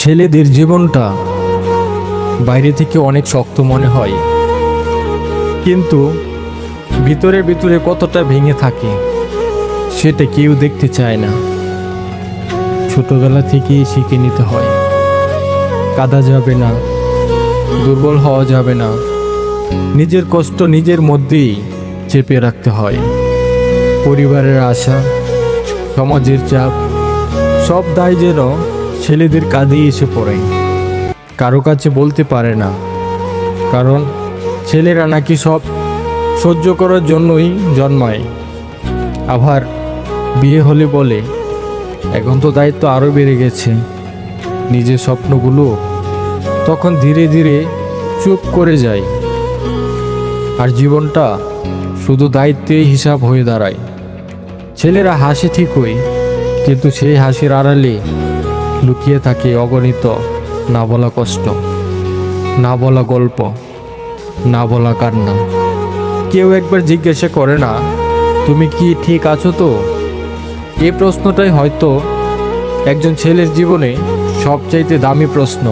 ছেলেদের জীবনটা বাইরে থেকে অনেক শক্ত মনে হয়, কিন্তু ভিতরে ভিতরে কতটা ভেঙে থাকে সেটা কেউ দেখতে চায় না। ছোটবেলা থেকেই শিখে নিতে হয়, কাঁদা যাবে না, দুর্বল হওয়া যাবে না, নিজের কষ্ট নিজের মধ্যেই চেপে রাখতে হয়। পরিবারের আশা, সমাজের চাপ, সব দায় যেন ছেলেদের কাঁধেই এসে পড়ে। কারো কাছে বলতে পারে না, কারণ ছেলেরা নাকি সব সহ্য করার জন্যই জন্মায়। আবার বিয়ে হলে বলে, এখন তো দায়িত্ব আরও বেড়ে গেছে। নিজের স্বপ্নগুলো তখন ধীরে ধীরে চুপ করে যায়, আর জীবনটা শুধু দায়িত্বেই হিসাব হয়ে দাঁড়ায়। ছেলেরা হাসে ঠিকই, কিন্তু সেই হাসির আড়ালে লুকিয়ে থাকে অগণিত না বলা কষ্ট, না বলা গল্প, না বলা কান্না। কেউ একবার জিজ্ঞাসা করে না, তুমি কি ঠিক আছো তো? এই প্রশ্নটাই হয়তো একজন ছেলের জীবনে সবচাইতে দামি প্রশ্ন।